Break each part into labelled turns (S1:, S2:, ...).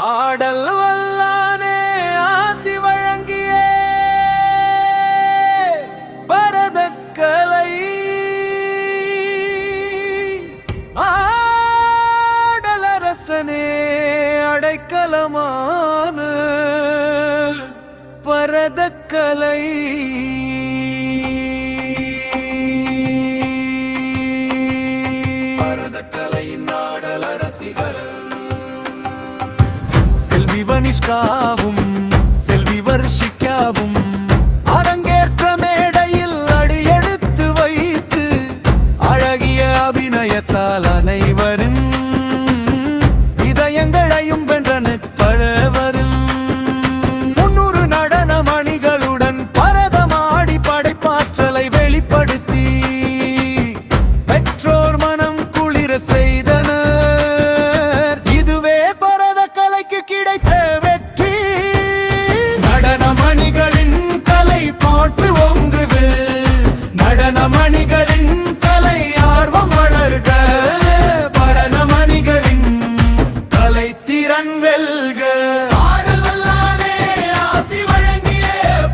S1: ஆடல் வல்லானே ஆசி வழங்கியே பரதக்கலை ஆடலரசனே அடைக்கலமான பரதக்கலை பரதக்கலையின் ஆடலரசிகள் செல்வி வனிஷ்காவும் செல்வி வர்ஷிக்காவும் அரங்கேற்ற மேடையில் அடியெடுத்து வைத்து அழகிய அபிநயத்தால் அனைவரும் இதயங்களையும் வென்றன பழவரும் 300 நடன மணிகளுடன் பரதமாடி படைப்பாற்றலை வெளிப்படுத்தி பெற்றோர் மனம் குளிர செய்தனர். கிடைத்த வெற்றி நடனமணிகளின் கலை பாட்டு ஓங்குது. நடனமணிகளின் கலை ஆர்வம் வளர்க. பரதமணிகளின் கலை திறன் வெல்க. ஆடல் வல்லானே ஆசி வழங்கிய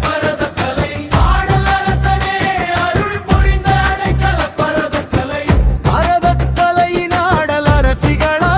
S1: பரதக்கலை ஆடலரசனே அருள் புரிந்த அடைக்கல பரதக்கலை பரதக்கலையின் ஆடலரசிகளா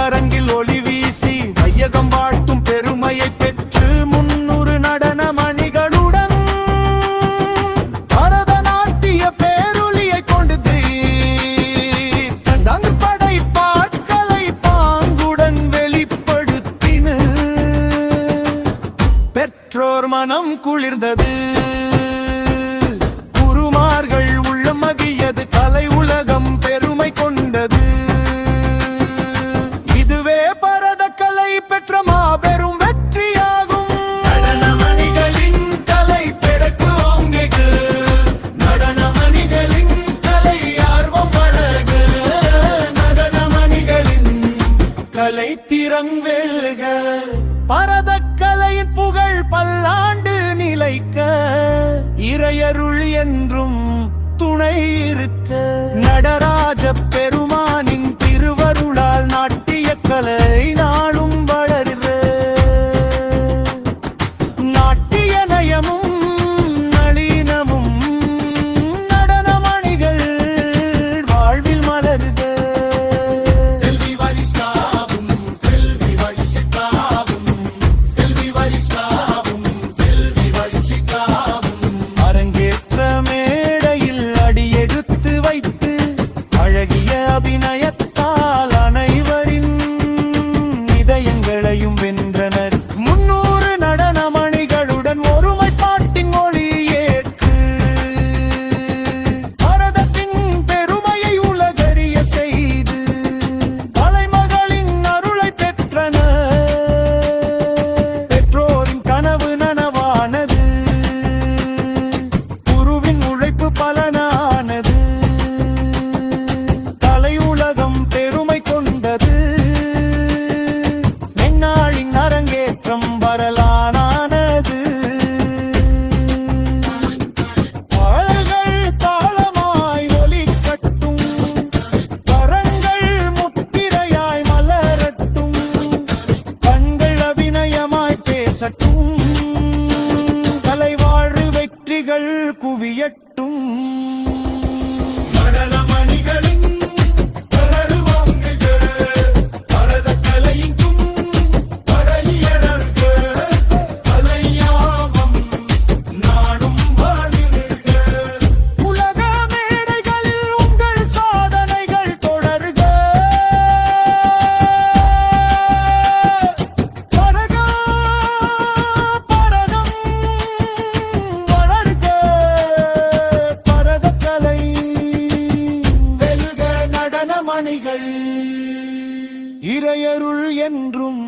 S1: அரங்கில் ஒளி வீசி வையகம் வாழ்த்தும் பெருமையை பெற்று 300 நடன மணிகளுடன் பரதநாட்டிய பேரொலியை கொண்டு படை பாட்களை பாங்குடன் வெளிப்படுத்தின. பெற்றோர் மனம் குளிர்ந்தது. குருமார்கள் உள்ளம் மகிழ்ந்தது. கலை உலகம் பெருமை கொண்டது. பெற்ற மாபெரும் வெற்றியாகும். நடனமணிகளின் கலை பெருக்கு ஓங்குகு. நடனமணிகளின் கலை ஆர்வம் வளர்க. நடனமணிகளின் கலை திறன் வெல்க. பரதக்கலையின் புகழ் பல்லாண்டு நிலைக்க. இறையருள் என்றும் துணை இருக்க. நடராஜ பெருமானின் திருவருளால் நாட்டிய கலை நாளும் அபிநயத்தால் அனைவரின் இதயங்களையும் வென்றனர். 300 நடன மணிகளுடன் ஒருமைப்பாட்டின் மொழி ஏற்று பரதத்தின் பெருமையை உலகறிய செய்து கலைமகளின் அருளை பெற்றனர். பெற்றோரின் கனவு நனவானது. குருவின் உழைப்பு பலனானது. பெருமை கொண்டது. மென்னாளின் அரங்கேற்றம் வரலானது. பாடல்கள் தாளமாய் ஒலிக்கட்டும். கரங்கள் முத்திரையாய் மலரட்டும். கண்கள் அபிநயமாய் பேசட்டும். கலை வாழ்வு வெற்றிகள் குவியட்டும். இறையருள் என்றும்